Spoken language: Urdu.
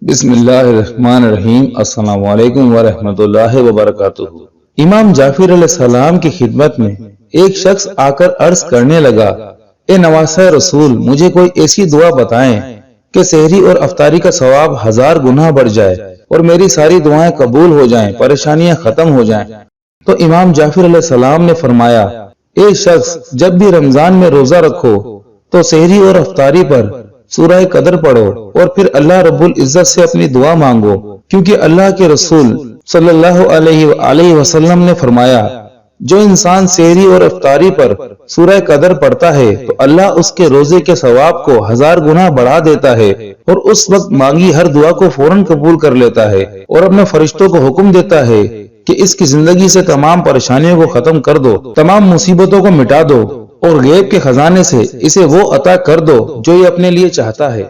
بسم اللہ الرحمن الرحیم۔ السلام علیکم ورحمۃ اللہ وبرکاتہ۔ امام جعفر علیہ السلام کی خدمت میں ایک شخص آ کر عرض کرنے لگا، اے نواسہ رسول، مجھے کوئی ایسی دعا بتائیں کہ سحری اور افطاری کا ثواب 1000 گنا بڑھ جائے اور میری ساری دعائیں قبول ہو جائیں، پریشانیاں ختم ہو جائیں۔ تو امام جعفر علیہ السلام نے فرمایا، اے شخص، جب بھی رمضان میں روزہ رکھو تو سحری اور افطاری پر سورہ قدر پڑھو اور پھر اللہ رب العزت سے اپنی دعا مانگو، کیونکہ اللہ کے رسول صلی اللہ علیہ وآلہ وسلم نے فرمایا، جو انسان سحری اور افطاری پر سورہ قدر پڑھتا ہے تو اللہ اس کے روزے کے ثواب کو 1000 گنا بڑھا دیتا ہے اور اس وقت مانگی ہر دعا کو فوراً قبول کر لیتا ہے اور اپنے فرشتوں کو حکم دیتا ہے کہ اس کی زندگی سے تمام پریشانیوں کو ختم کر دو، تمام مصیبتوں کو مٹا دو اور غیب کے خزانے سے اسے وہ عطا کر دو جو یہ اپنے لیے چاہتا ہے۔